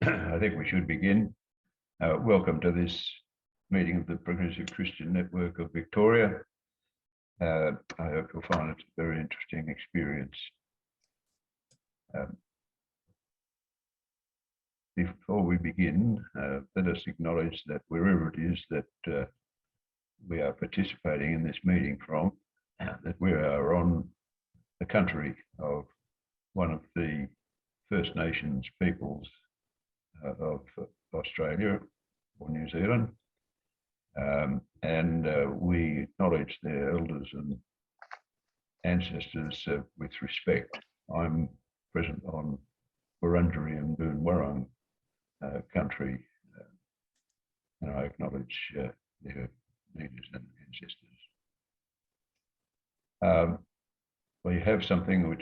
I think we should begin. Welcome to this meeting of the Progressive Christian Network of Victoria. I hope you'll find it a very interesting experience. Before we begin, let us acknowledge that wherever it is that we are participating in this meeting from, that we are on the country of one of the First Nations peoples of Australia or New Zealand, and we acknowledge their elders and ancestors with respect. I'm present on Wurundjeri and Boonwurrung country, and I acknowledge their leaders and ancestors. We have something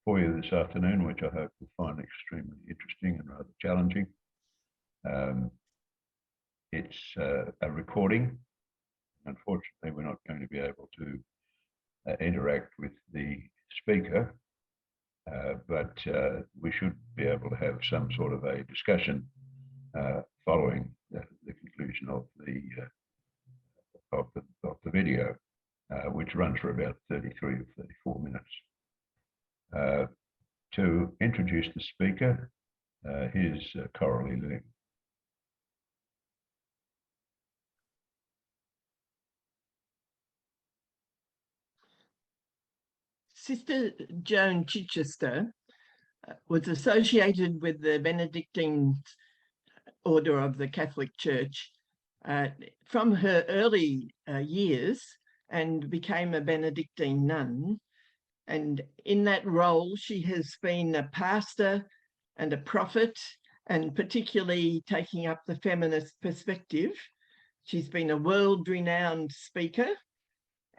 for you this afternoon, which I hope you'll find extremely interesting and rather challenging. It's a recording. Unfortunately, we're not going to be able to interact with the speaker, but we should be able to have some sort of a discussion following the conclusion of the video, which runs for about 33 or 34 minutes. To introduce the speaker, here's Coralie Ling. Sister Joan Chichester was associated with the Benedictine Order of the Catholic Church from her early years and became a Benedictine nun. And in that role, she has been a pastor and a prophet, and particularly taking up the feminist perspective. She's been a world-renowned speaker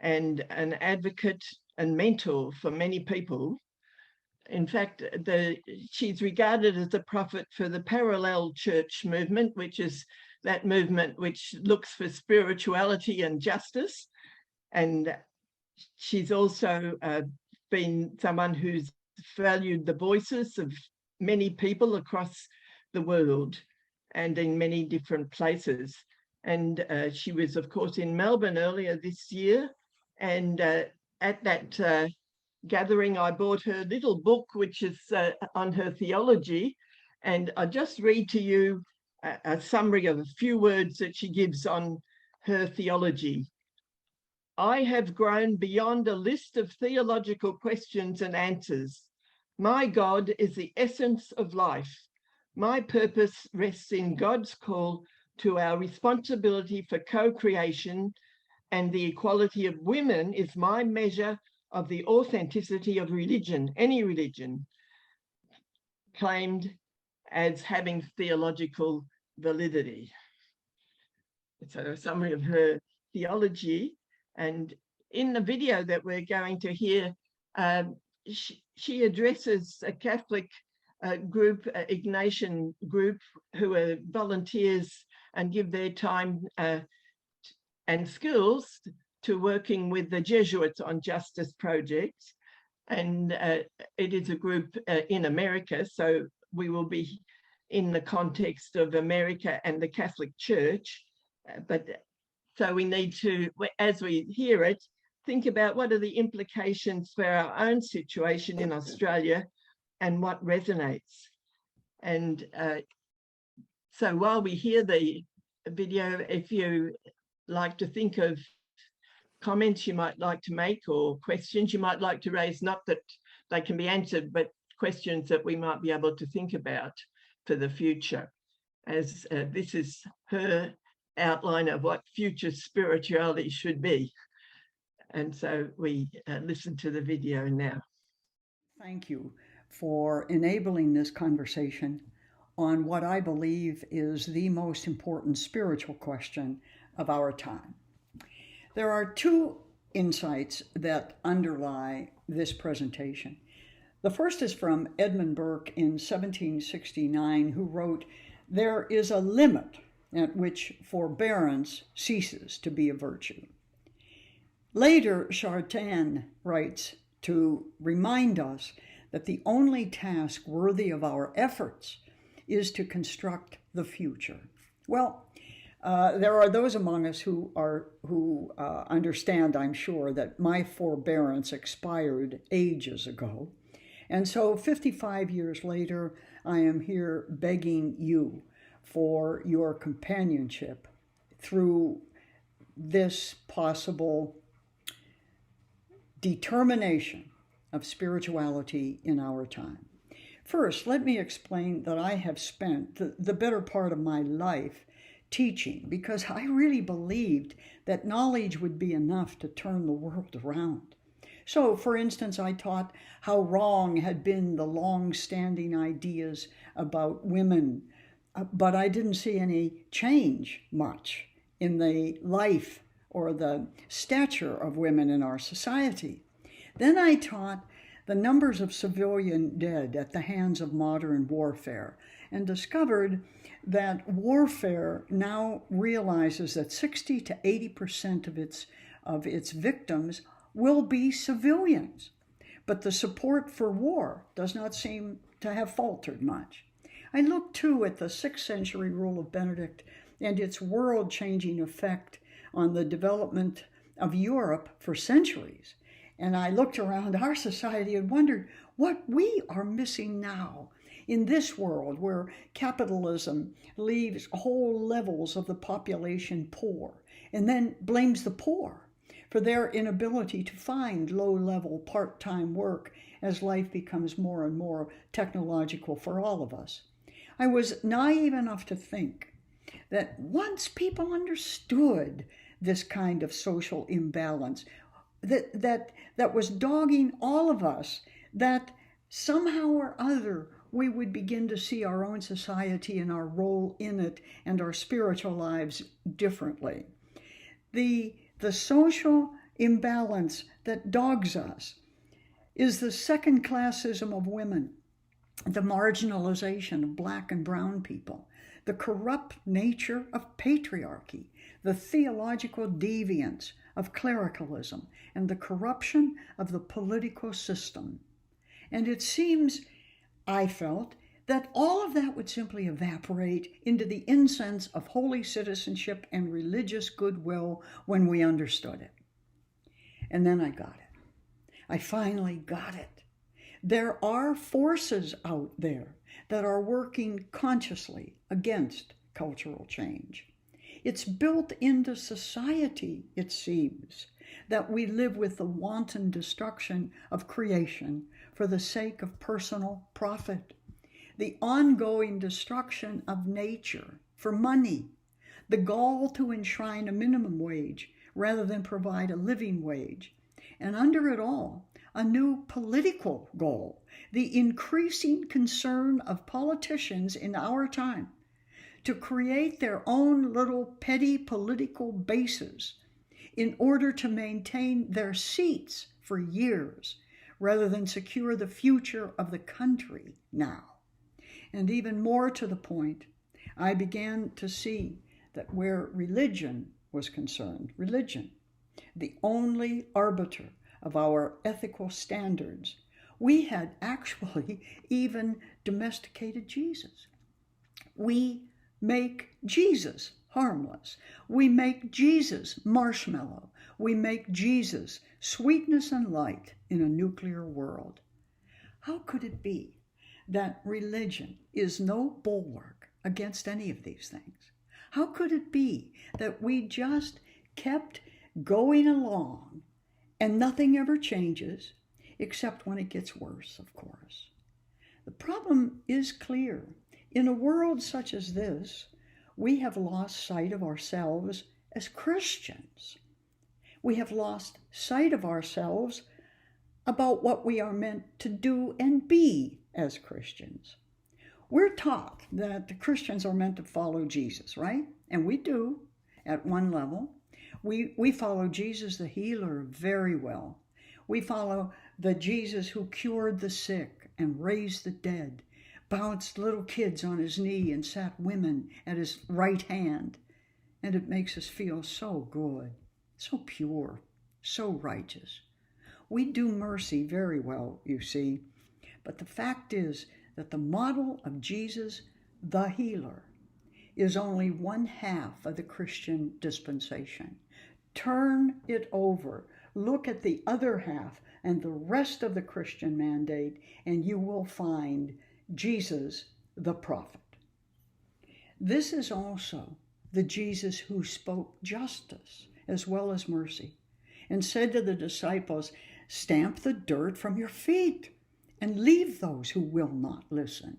and an advocate and mentor for many people. In fact, she's regarded as a prophet for the parallel church movement, which is that movement which looks for spirituality and justice. And she's also been someone who's valued the voices of many people across the world and in many different places. And she was, of course, in Melbourne earlier this year. And at that gathering, I bought her little book, which is on her theology. And I'll just read to you a summary of a few words that she gives on her theology. I have grown beyond a list of theological questions and answers. My God is the essence of life. My purpose rests in God's call to our responsibility for co-creation, and the equality of women is my measure of the authenticity of religion, any religion, claimed as having theological validity. So a summary of her theology. And in the video that we're going to hear, she addresses a Catholic group, Ignatian group, who are volunteers and give their time and skills to working with the Jesuits on justice projects. And it is a group in America, so we will be in the context of America and the Catholic Church. So we need to, as we hear it, think about what are the implications for our own situation in Australia and what resonates. And so while we hear the video, if you like to think of comments you might like to make or questions you might like to raise, not that they can be answered, but questions that we might be able to think about for the future, as this is her outline of what future spirituality should be. And so we listen to the video now. Thank you for enabling this conversation on what I believe is the most important spiritual question of our time. There are two insights that underlie this presentation. The first is from Edmund Burke in 1769, who wrote, "There is a limit at which forbearance ceases to be a virtue." Later, Chartin writes to remind us that the only task worthy of our efforts is to construct the future. Well, there are those among us who understand, I'm sure, that my forbearance expired ages ago. And so 55 years later, I am here begging you for your companionship through this possible determination of spirituality in our time. First, let me explain that I have spent the better part of my life teaching because I really believed that knowledge would be enough to turn the world around. So, for instance, I taught how wrong had been the long-standing ideas about women, but I didn't see any change much in the life or the stature of women in our society. Then I taught the numbers of civilian dead at the hands of modern warfare and discovered that warfare now realizes that 60 to 80% of its victims will be civilians. But the support for war does not seem to have faltered much. I look too at the 6th century rule of Benedict and its world-changing effect on the development of Europe for centuries. And I looked around our society and wondered what we are missing now in this world where capitalism leaves whole levels of the population poor and then blames the poor for their inability to find low-level part-time work as life becomes more and more technological for all of us. I was naive enough to think that once people understood this kind of social imbalance that was dogging all of us, that somehow or other we would begin to see our own society and our role in it and our spiritual lives differently. The social imbalance that dogs us is the second classism of women, the marginalization of Black and brown people, the corrupt nature of patriarchy, the theological deviance of clericalism, and the corruption of the political system. And it seems, I felt, that all of that would simply evaporate into the incense of holy citizenship and religious goodwill when we understood it. And then I got it. I finally got it. There are forces out there that are working consciously against cultural change. It's built into society, it seems, that we live with the wanton destruction of creation for the sake of personal profit, the ongoing destruction of nature for money, the goal to enshrine a minimum wage rather than provide a living wage, and under it all, a new political goal, the increasing concern of politicians in our time to create their own little petty political bases in order to maintain their seats for years rather than secure the future of the country now. And even more to the point, I began to see that where religion was concerned, religion, the only arbiter of our ethical standards, we had actually even domesticated Jesus. We make Jesus harmless. We make Jesus marshmallow. We make Jesus sweetness and light in a nuclear world. How could it be that religion is no bulwark against any of these things? How could it be that we just kept going along and nothing ever changes, except when it gets worse, of course? The problem is clear. In a world such as this, we have lost sight of ourselves as Christians. We have lost sight of ourselves about what we are meant to do and be as Christians. We're taught that the Christians are meant to follow Jesus, right? And we do at one level. We follow Jesus the healer very well. We follow the Jesus who cured the sick and raised the dead, bounced little kids on his knee and sat women at his right hand. And it makes us feel so good, so pure, so righteous. We do mercy very well, you see. But the fact is that the model of Jesus the healer, is only one half of the Christian dispensation. Turn it over. Look at the other half and the rest of the Christian mandate, and you will find Jesus the prophet. This is also the Jesus who spoke justice as well as mercy, and said to the disciples, "Stamp the dirt from your feet and leave those who will not listen."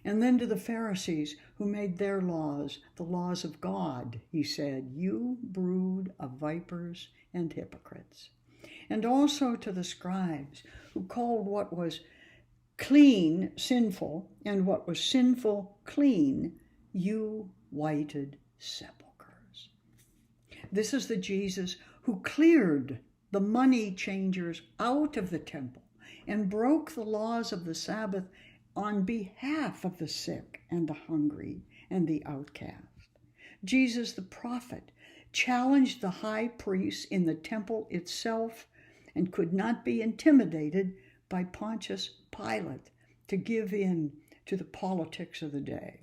And then to the Pharisees who made their laws the laws of God, he said, "You brood of vipers and hypocrites." And also to the scribes who called what was clean sinful and what was sinful clean, "You whited sepulchres." This is the Jesus who cleared the money changers out of the temple and broke the laws of the Sabbath on behalf of the sick and the hungry and the outcast. Jesus the prophet challenged the high priests in the temple itself and could not be intimidated by Pontius Pilate to give in to the politics of the day.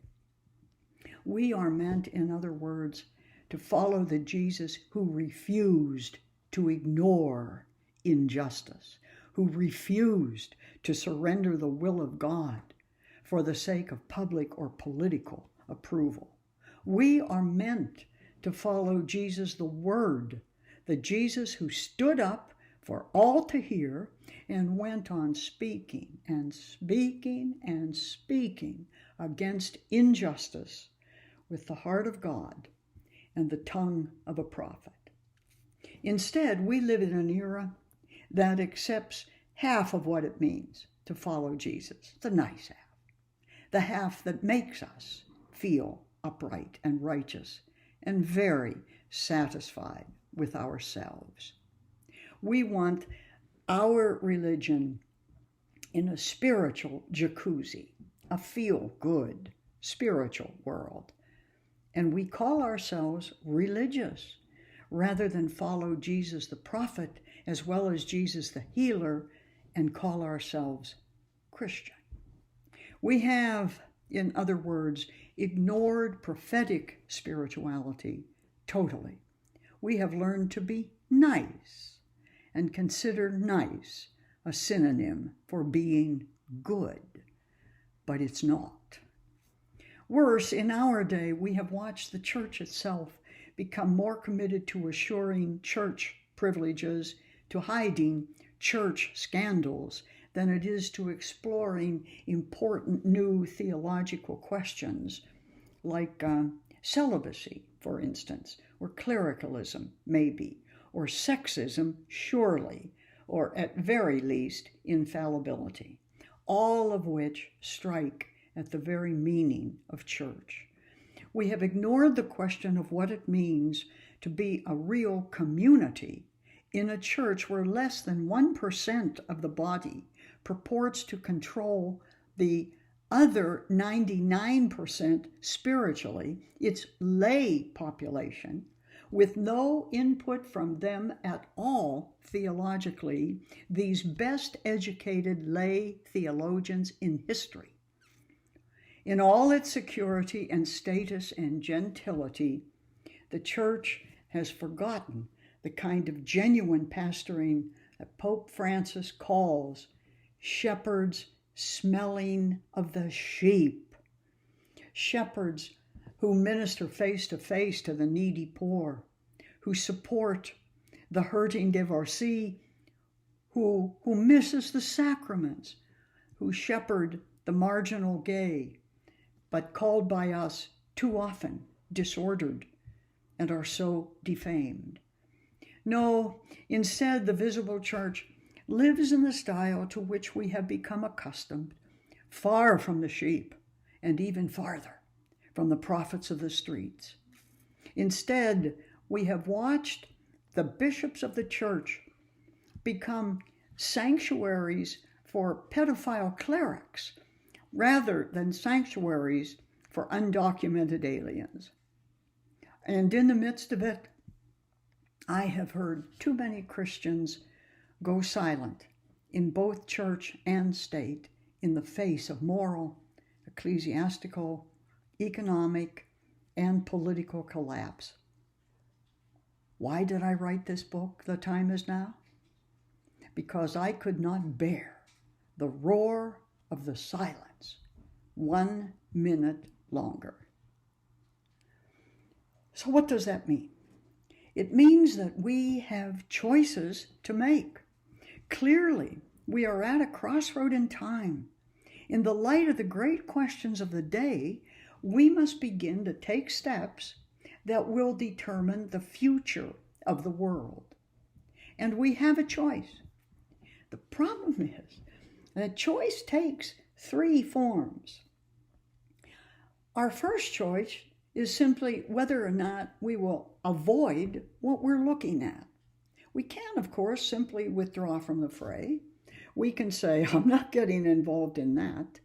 We are meant, in other words, to follow the Jesus who refused to ignore injustice, who refused to surrender the will of God for the sake of public or political approval. We are meant to follow Jesus the Word, the Jesus who stood up for all to hear and went on speaking and speaking and speaking against injustice with the heart of God and the tongue of a prophet. Instead, we live in an era that accepts half of what it means to follow Jesus, the nice half, the half that makes us feel upright and righteous and very satisfied with ourselves. We want our religion in a spiritual jacuzzi, a feel-good spiritual world, and we call ourselves religious rather than follow Jesus the prophet as well as Jesus the healer and call ourselves Christian. We have, in other words, ignored prophetic spirituality totally. We have learned to be nice and consider nice a synonym for being good, but it's not. Worse, in our day, we have watched the church itself become more committed to assuring church privileges, to hiding church scandals, than it is to exploring important new theological questions like celibacy, for instance, or clericalism, maybe, or sexism, surely, or at very least, infallibility, all of which strike at the very meaning of church. We have ignored the question of what it means to be a real community in a church where less than 1% of the body purports to control the other 99% spiritually, its lay population, with no input from them at all theologically, these best educated lay theologians in history. In all its security and status and gentility, the church has forgotten the kind of genuine pastoring that Pope Francis calls shepherds smelling of the sheep. Shepherds who minister face to face to the needy poor, who support the hurting divorcee, who misses the sacraments, who shepherd the marginal gay, but called by us too often disordered and are so defamed. No, instead, the visible church lives in the style to which we have become accustomed, far from the sheep and even farther from the prophets of the streets. Instead, we have watched the bishops of the church become sanctuaries for pedophile clerics rather than sanctuaries for undocumented aliens. And in the midst of it, I have heard too many Christians go silent in both church and state in the face of moral, ecclesiastical, economic, and political collapse. Why did I write this book, The Time Is Now? Because I could not bear the roar of the silence 1 minute longer. So what does that mean? It means that we have choices to make. Clearly, we are at a crossroad in time. In the light of the great questions of the day, we must begin to take steps that will determine the future of the world. And we have a choice. The problem is that choice takes 3 forms. Our first choice is simply whether or not we will avoid what we're looking at. We can, of course, simply withdraw from the fray. We can say, I'm not getting involved in that,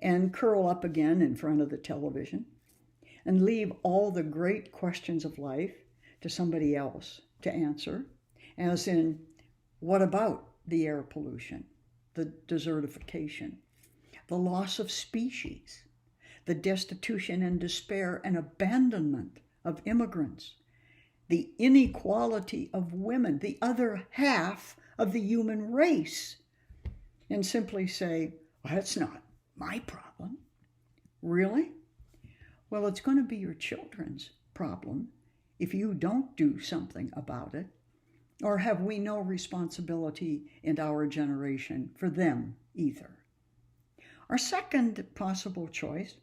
and curl up again in front of the television and leave all the great questions of life to somebody else to answer, as in, what about the air pollution, the desertification, the loss of species, the destitution and despair and abandonment of immigrants, the inequality of women, the other half of the human race, and simply say, well, that's not my problem. Really? Well, it's going to be your children's problem if you don't do something about it. Or have we no responsibility in our generation for them either? Our second possible choice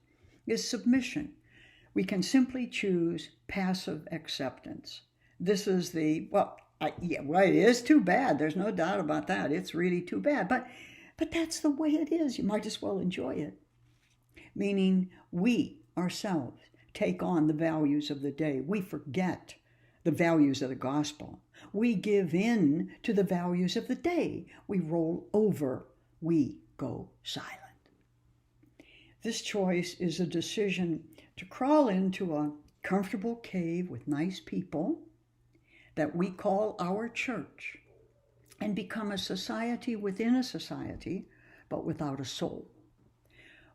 is submission. We can simply choose passive acceptance. This is it is too bad. There's no doubt about that. It's really too bad. But that's the way it is. You might as well enjoy it. Meaning we ourselves take on the values of the day. We forget the values of the gospel. We give in to the values of the day. We roll over. We go silent. This choice is a decision to crawl into a comfortable cave with nice people that we call our church and become a society within a society, but without a soul.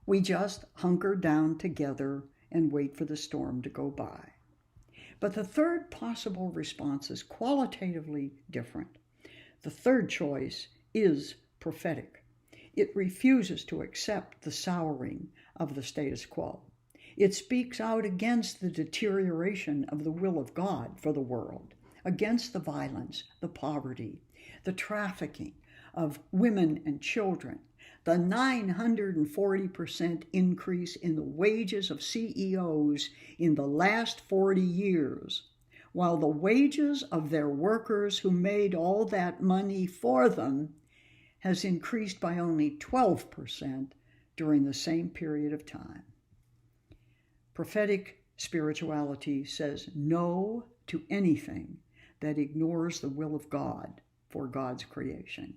We just hunker down together and wait for the storm to go by. But the third possible response is qualitatively different. The third choice is prophetic. It refuses to accept the souring of the status quo. It speaks out against the deterioration of the will of God for the world, against the violence, the poverty, the trafficking of women and children, the 940% increase in the wages of CEOs in the last 40 years, while the wages of their workers who made all that money for them has increased by only 12% during the same period of time. Prophetic spirituality says no to anything that ignores the will of God for God's creation.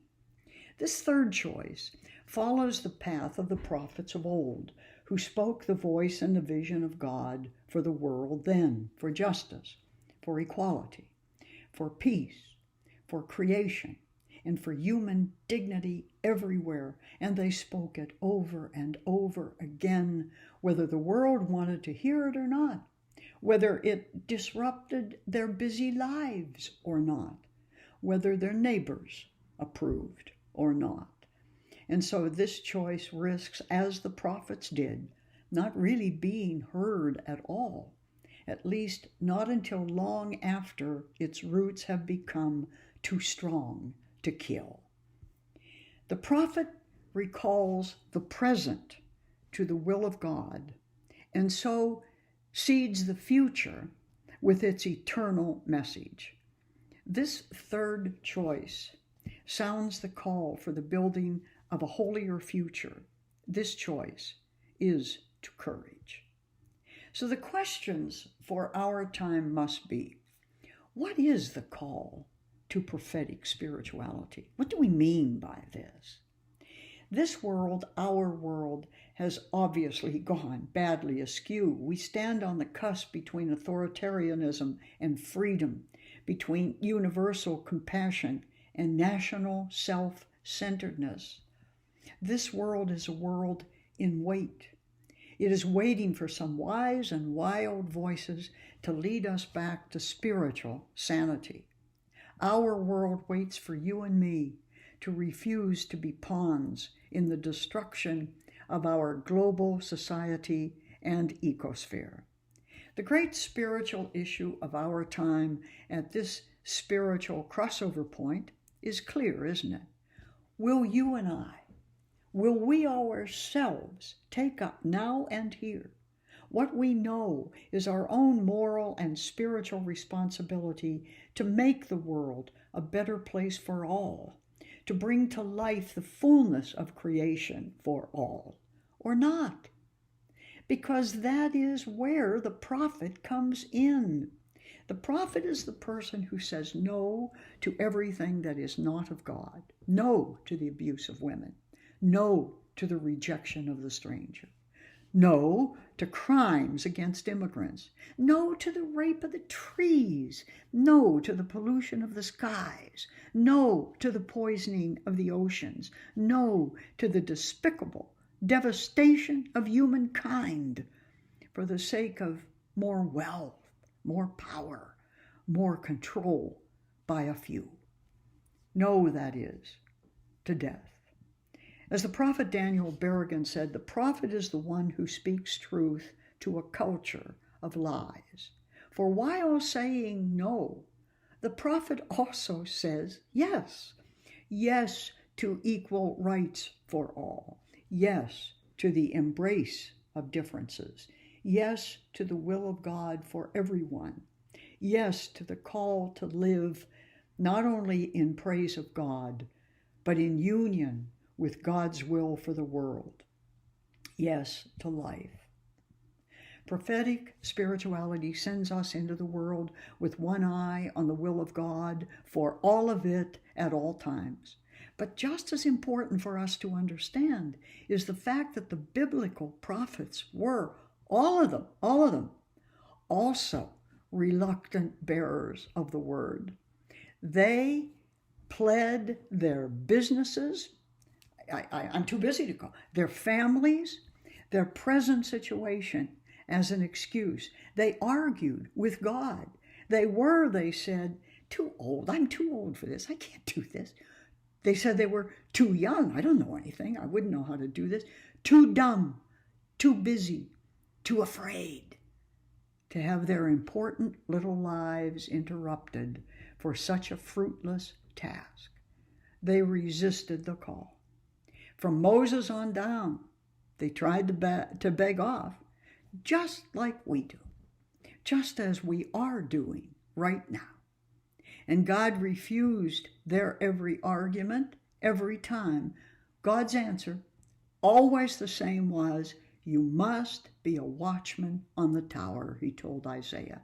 This third choice follows the path of the prophets of old, who spoke the voice and the vision of God for the world then, for justice, for equality, for peace, for creation, and for human dignity everywhere. And they spoke it over and over again, whether the world wanted to hear it or not, whether it disrupted their busy lives or not, whether their neighbors approved or not. And so this choice risks, as the prophets did, not really being heard at all, at least not until long after its roots have become too strong to kill. The prophet recalls the present to the will of God, and so seeds the future with its eternal message. This third choice sounds the call for the building of a holier future. This choice is to courage. So the questions for our time must be, what is the call to prophetic spirituality? What do we mean by this? This world, our world, has obviously gone badly askew. We stand on the cusp between authoritarianism and freedom, between universal compassion and national self-centeredness. This world is a world in wait. It is waiting for some wise and wild voices to lead us back to spiritual sanity. Our world waits for you and me to refuse to be pawns in the destruction of our global society and ecosphere. The great spiritual issue of our time at this spiritual crossover point is clear, isn't it? Will you and I, will we ourselves take up now and here what we know is our own moral and spiritual responsibility to make the world a better place for all, to bring to life the fullness of creation for all, or not? Because that is where the prophet comes in. The prophet is the person who says no to everything that is not of God, no to the abuse of women, no to the rejection of the stranger, no to crimes against immigrants, no to the rape of the trees, no to the pollution of the skies, no to the poisoning of the oceans, no to the despicable devastation of humankind for the sake of more wealth, more power, more control by a few. No, that is, to death. As the prophet Daniel Berrigan said, the prophet is the one who speaks truth to a culture of lies. For while saying no, the prophet also says yes. Yes to equal rights for all. Yes to the embrace of differences. Yes to the will of God for everyone. Yes to the call to live not only in praise of God, but in union with God's will for the world. Yes to life. Prophetic spirituality sends us into the world with one eye on the will of God for all of it at all times. But just as important for us to understand is the fact that the biblical prophets were, all of them, also reluctant bearers of the word. They pled their businesses, I'm too busy to go, their families, their present situation as an excuse. They argued with God. They said, too old. I'm too old for this. I can't do this. They said they were too young. I don't know anything. I wouldn't know how to do this. Too dumb, too busy, too afraid to have their important little lives interrupted for such a fruitless task. They resisted the call. From Moses on down, they tried to beg off, just like we do, just as we are doing right now. And God refused their every argument, every time. God's answer, always the same, was, you must be a watchman on the tower, he told Isaiah.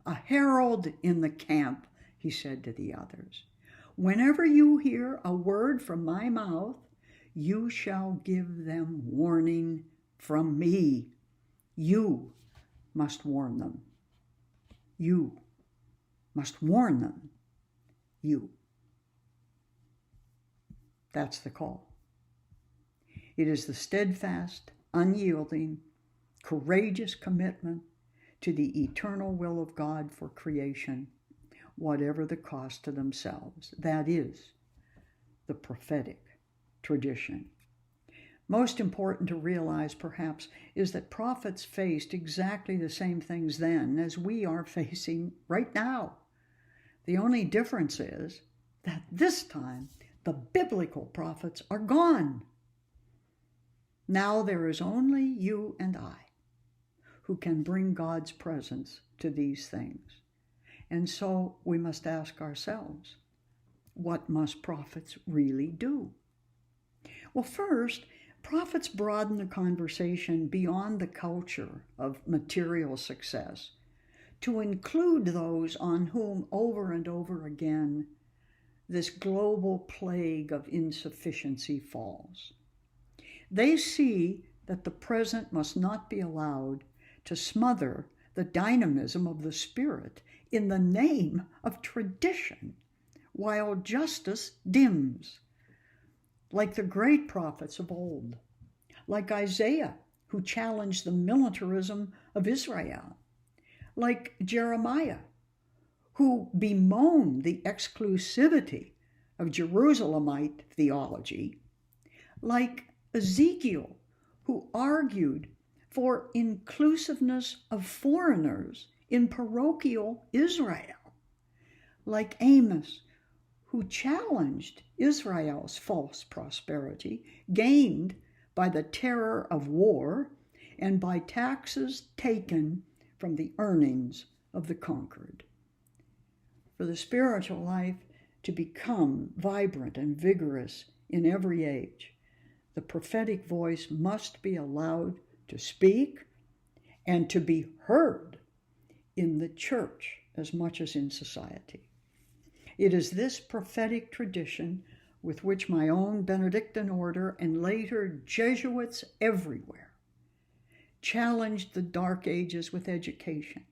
A herald in the camp, he said to the others. Whenever you hear a word from my mouth, you shall give them warning from me. You must warn them. You must warn them. You. That's the call. It is the steadfast, unyielding, courageous commitment to the eternal will of God for creation, whatever the cost to themselves. That is the prophetic tradition. Most important to realize, perhaps, is that prophets faced exactly the same things then as we are facing right now. The only difference is that this time the biblical prophets are gone. Now there is only you and I who can bring God's presence to these things. And so we must ask ourselves, what must prophets really do? Well, first, prophets broaden the conversation beyond the culture of material success to include those on whom over and over again this global plague of insufficiency falls. They see that the present must not be allowed to smother the dynamism of the Spirit in the name of tradition, while justice dims. Like the great prophets of old, like Isaiah, who challenged the militarism of Israel, like Jeremiah, who bemoaned the exclusivity of Jerusalemite theology, like Ezekiel, who argued for inclusiveness of foreigners in parochial Israel, like Amos, who challenged Israel's false prosperity gained by the terror of war and by taxes taken from the earnings of the conquered. For the spiritual life to become vibrant and vigorous in every age, the prophetic voice must be allowed to speak and to be heard in the church as much as in society. It is this prophetic tradition with which my own Benedictine order and later Jesuits everywhere challenged the Dark Ages with education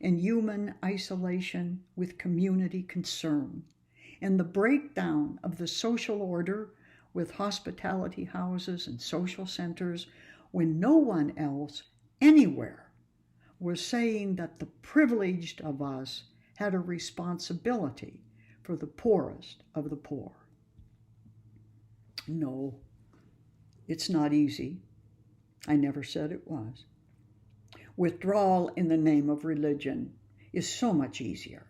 and human isolation with community concern, and the breakdown of the social order with hospitality houses and social centers when no one else anywhere was saying that the privileged of us had a responsibility for the poorest of the poor. No, it's not easy. I never said it was. Withdrawal in the name of religion is so much easier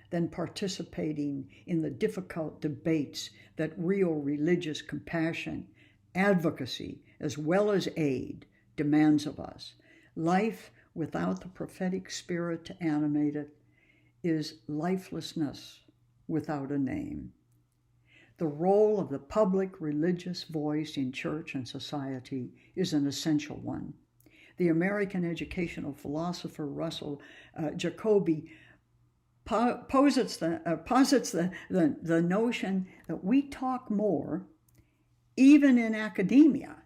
than participating in the difficult debates that real religious compassion, advocacy, as well as aid demands of us. Life without the prophetic spirit to animate it is lifelessness without a name. The role of the public religious voice in church and society is an essential one. The American educational philosopher Russell Jacoby posits the notion that we talk more, even in academia,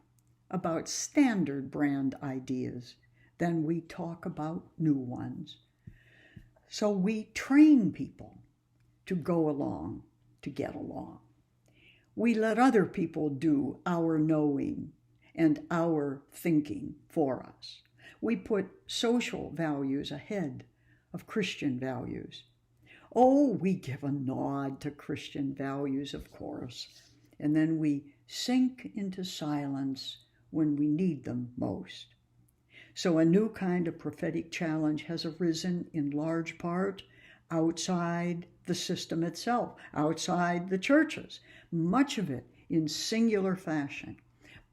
about standard brand ideas than we talk about new ones. So we train people to go along, to get along. We let other people do our knowing and our thinking for us. We put social values ahead of Christian values. Oh, we give a nod to Christian values, of course, and then we sink into silence when we need them most. So a new kind of prophetic challenge has arisen in large part outside the system itself, outside the churches, much of it in singular fashion.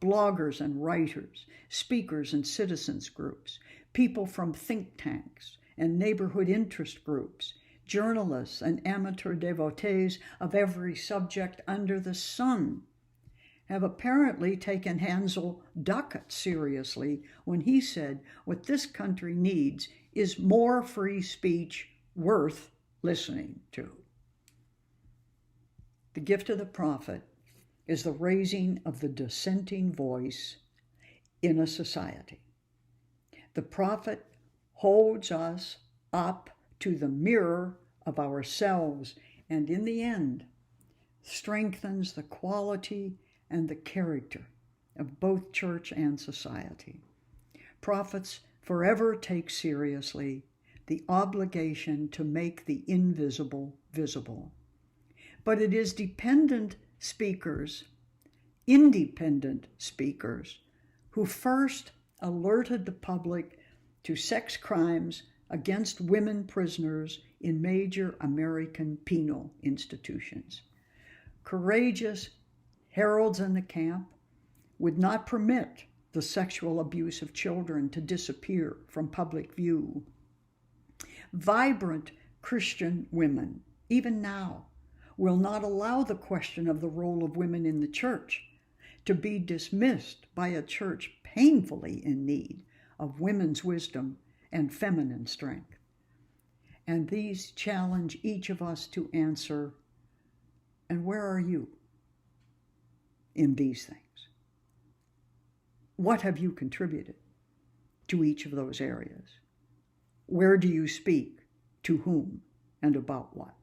Bloggers and writers, speakers and citizens groups, people from think tanks and neighborhood interest groups, journalists and amateur devotees of every subject under the sun have apparently taken Hansel Duckett seriously when he said what this country needs is more free speech worth listening to. The gift of the prophet is the raising of the dissenting voice in a society. The prophet holds us up to the mirror of ourselves and in the end strengthens the quality and the character of both church and society. Prophets forever take seriously the obligation to make the invisible visible. But it is independent speakers, who first alerted the public to sex crimes against women prisoners in major American penal institutions. Courageous heralds in the camp would not permit the sexual abuse of children to disappear from public view. Vibrant Christian women, even now, will not allow the question of the role of women in the church to be dismissed by a church painfully in need of women's wisdom and feminine strength. And these challenge each of us to answer, and where are you in these things? What have you contributed to each of those areas? Where do you speak? To whom? And about what?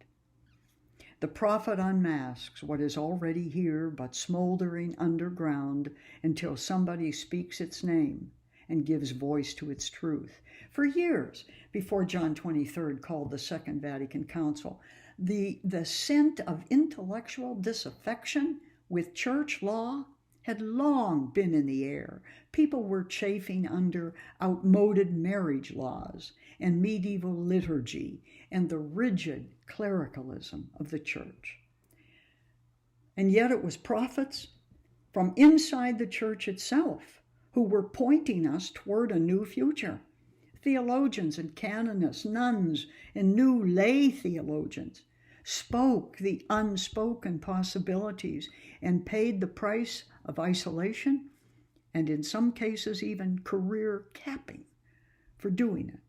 The prophet unmasks what is already here but smoldering underground until somebody speaks its name and gives voice to its truth. For years, before John 23 called the Second Vatican Council, the scent of intellectual disaffection with church law had long been in the air. People were chafing under outmoded marriage laws and medieval liturgy and the rigid clericalism of the church. And yet it was prophets from inside the church itself who were pointing us toward a new future. Theologians and canonists, nuns, and new lay theologians spoke the unspoken possibilities and paid the price of isolation and in some cases even career capping for doing it.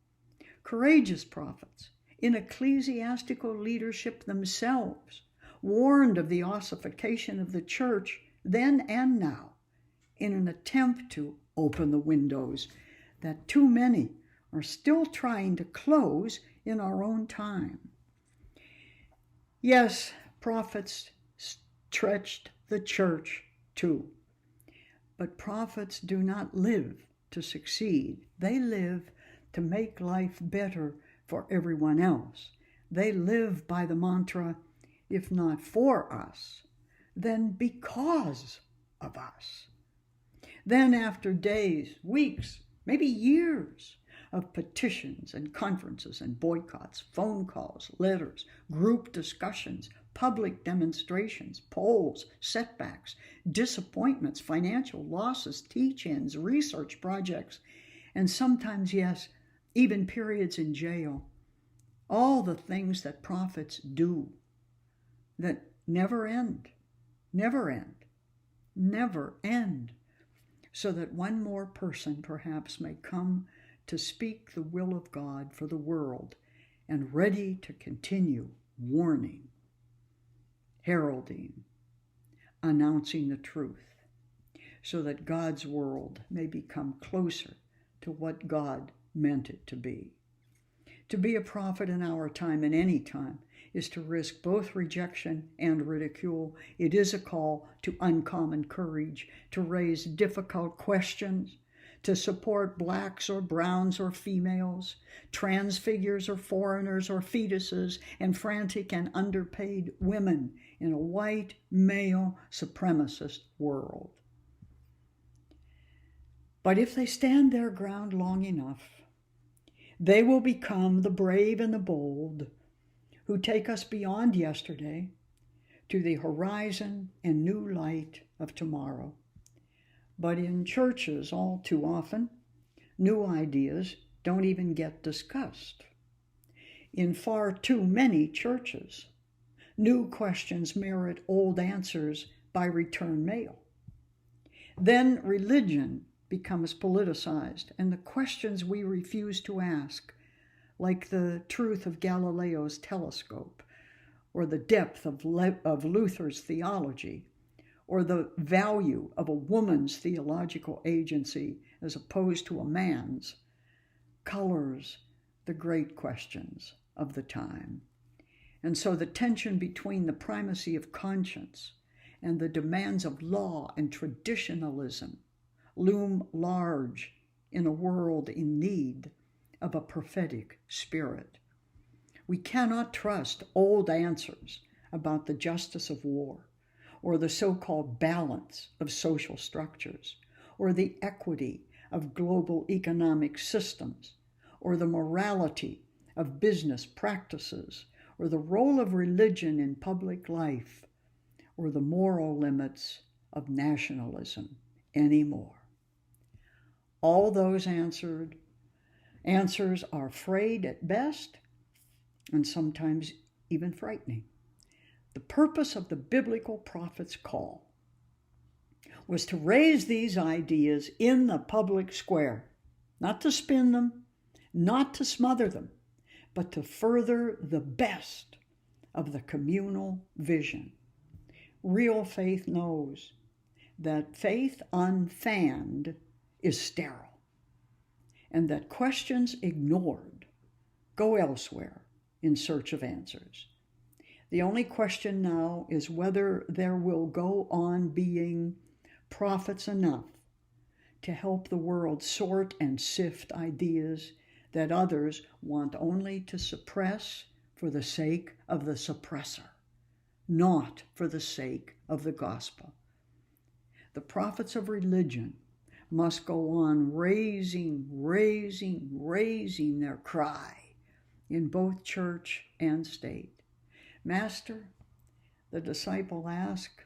Courageous prophets in ecclesiastical leadership themselves warned of the ossification of the church then and now in an attempt to open the windows that too many are still trying to close in our own time. Yes, prophets stretched the church too. But prophets do not live to succeed. They live to make life better for everyone else. They live by the mantra, if not for us, then because of us. Then after days, weeks, maybe years of petitions and conferences and boycotts, phone calls, letters, group discussions, public demonstrations, polls, setbacks, disappointments, financial losses, teach-ins, research projects, and sometimes, yes, even periods in jail. All the things that prophets do that never end, never end, never end, so that one more person perhaps may come to speak the will of God for the world and ready to continue warning, heralding, announcing the truth, so that God's world may become closer to what God meant it to be. To be a prophet in our time and any time is to risk both rejection and ridicule. It is a call to uncommon courage, to raise difficult questions, to support blacks or browns or females, trans figures or foreigners or fetuses, and frantic and underpaid women in a white, male, supremacist world. But if they stand their ground long enough, they will become the brave and the bold who take us beyond yesterday to the horizon and new light of tomorrow. But in churches, all too often, new ideas don't even get discussed. In far too many churches, new questions merit old answers by return mail. Then religion becomes politicized, and the questions we refuse to ask, like the truth of Galileo's telescope, or the depth of Luther's theology, or the value of a woman's theological agency as opposed to a man's, colors the great questions of the time. And so the tension between the primacy of conscience and the demands of law and traditionalism loom large in a world in need of a prophetic spirit. We cannot trust old answers about the justice of war, or the so-called balance of social structures, or the equity of global economic systems, or the morality of business practices, or the role of religion in public life, or the moral limits of nationalism anymore. All those answers are frayed at best, and sometimes even frightening. The purpose of the biblical prophet's call was to raise these ideas in the public square, not to spin them, not to smother them, but to further the best of the communal vision. Real faith knows that faith unfanned is sterile, and that questions ignored go elsewhere in search of answers. The only question now is whether there will go on being prophets enough to help the world sort and sift ideas that others want only to suppress for the sake of the suppressor, not for the sake of the gospel. The prophets of religion must go on raising their cry in both church and state. Master, the disciple asked,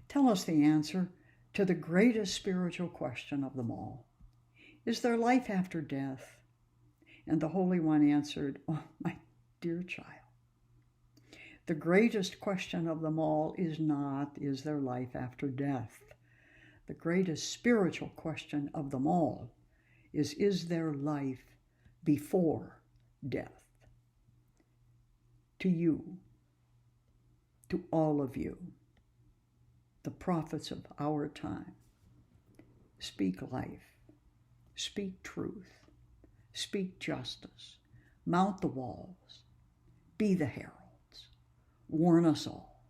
tell us the answer to the greatest spiritual question of them all. Is there life after death? And the Holy One answered, oh, my dear child, the greatest question of them all is not, is there life after death? The greatest spiritual question of them all is there life before death? To you, to all of you, the prophets of our time, speak life, speak truth, speak justice, mount the walls, be the heralds, warn us all.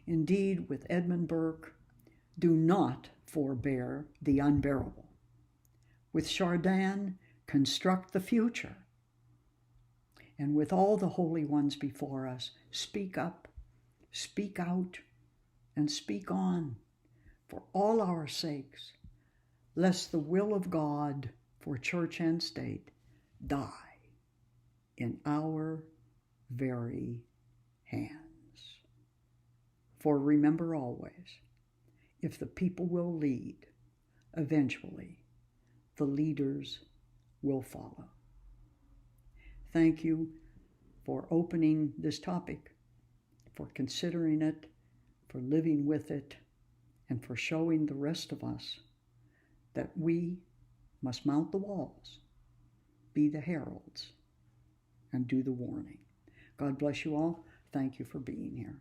Indeed, with Edmund Burke, do not forbear the unbearable. With Chardin, construct the future. And with all the holy ones before us, speak up, speak out, and speak on for all our sakes, lest the will of God for church and state die in our very hands. For remember always, if the people will lead, eventually the leaders will follow. Thank you for opening this topic, for considering it, for living with it, and for showing the rest of us that we must mount the walls, be the heralds, and do the warning. God bless you all. Thank you for being here.